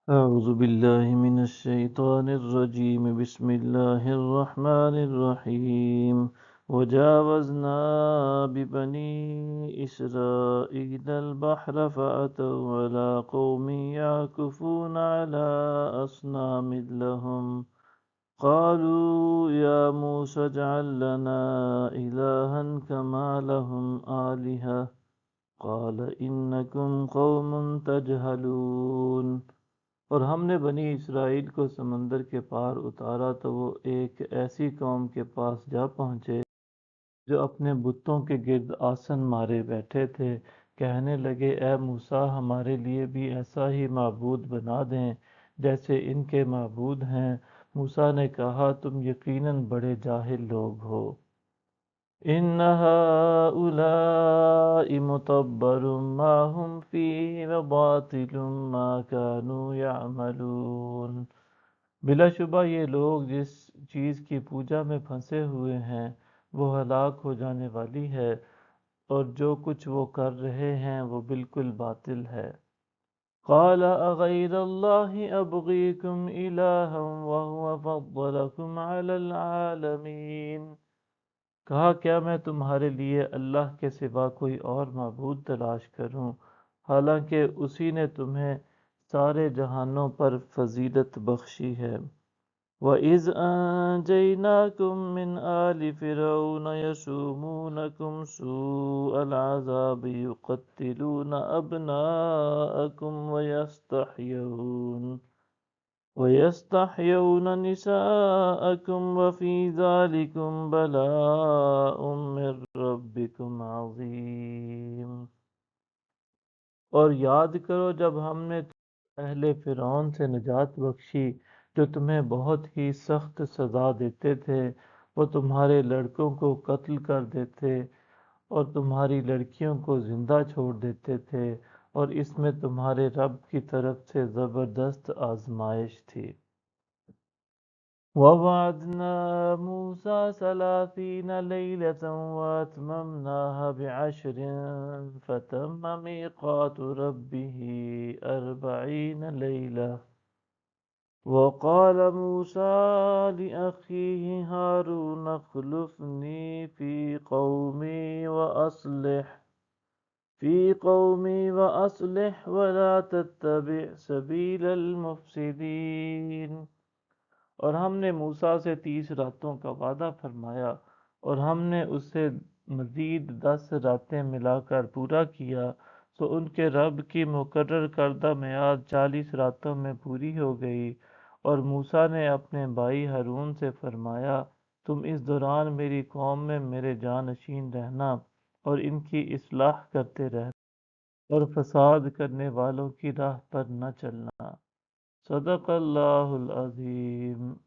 أعوذ بالله من الشيطان الرجيم بسم الله الرحمن الرحيم وجاوزنا ببني إسرائيل البحر فأتوا على قوم يعكفون على أصنام لهم قالوا يا موسى اجعل لنا إلها كما لهم آلهة قال إنكم قوم تجهلون۔ اور ہم نے بنی اسرائیل کو سمندر کے پار اتارا تو وہ ایک ایسی قوم کے پاس جا پہنچے جو اپنے بتوں کے گرد آسن مارے بیٹھے تھے۔ کہنے لگے اے موسیٰ ہمارے لیے بھی ایسا ہی معبود بنا دیں جیسے ان کے معبود ہیں۔ موسیٰ نے کہا تم یقیناً بڑے جاہل لوگ ہو۔ إن هؤلاء متبر ما هم فيه وباطل ما كانوا يعملون۔ بلا شبہ یہ لوگ جس چیز کی پوجا میں پھنسے ہوئے ہیں وہ ہلاک ہو جانے والی ہے، اور جو کچھ وہ کر رہے ہیں وہ بالکل باطل ہے۔ قال أغير الله أبغيكم إلها وهو فضلكم على العالمين۔ کہا کیا میں تمہارے لیے اللہ کے سوا کوئی اور معبود تلاش کروں، حالانکہ اسی نے تمہیں سارے جہانوں پر فضیلت بخشی ہے۔ وَإِذْ أَنْجَيْنَاكُمْ مِنْ آلِ فِرْعَوْنَ يَسُومُونَكُمْ سُوءَ الْعَذَابِ يُقَتِّلُونَ أَبْنَاءَكُمْ وَيَسْتَحْيُونَ نِسَاءَكُمْ وَفِي ذَلِكُمْ بَلَاءٌ مِّن رَّبِّكُمْ عَظِيمٌ۔ اور یاد کرو جب ہم نے اہل فرعون سے نجات بخشی جو تمہیں بہت ہی سخت سزا دیتے تھے، وہ تمہارے لڑکوں کو قتل کر دیتے اور تمہاری لڑکیوں کو زندہ چھوڑ دیتے تھے، اور اس میں تمہارے رب کی طرف سے زبردست آزمائش تھی۔ وَوَعَدْنَا مُوسَىٰ 30 لَيْلَةً وَأَتْمَمْنَاهَا ب10 فَتَمَّ مِيقَاتُ رَبِّهِ 40 لَيْلَةً۔ وَقَالَ مُوسَىٰ لِأَخِيهِ هَارُونَ اخْلُفْنِي في قومي وأصلح ولا تتبع سبيل المفسدين۔ اور ہم نے موسیٰ سے 30 راتوں کا وعدہ فرمایا، اور ہم نے اسے مزید 10 راتیں ملا کر پورا کیا، سو ان کے رب کی مقرر کردہ میعاد 40 راتوں میں پوری ہو گئی۔ اور موسیٰ نے اپنے بھائی ہارون سے فرمایا تم اس دوران میری قوم میں میرے جانشین رہنا اور ان کی اصلاح کرتے رہنا اور فساد کرنے والوں کی راہ پر نہ چلنا۔ صدق اللہ العظیم۔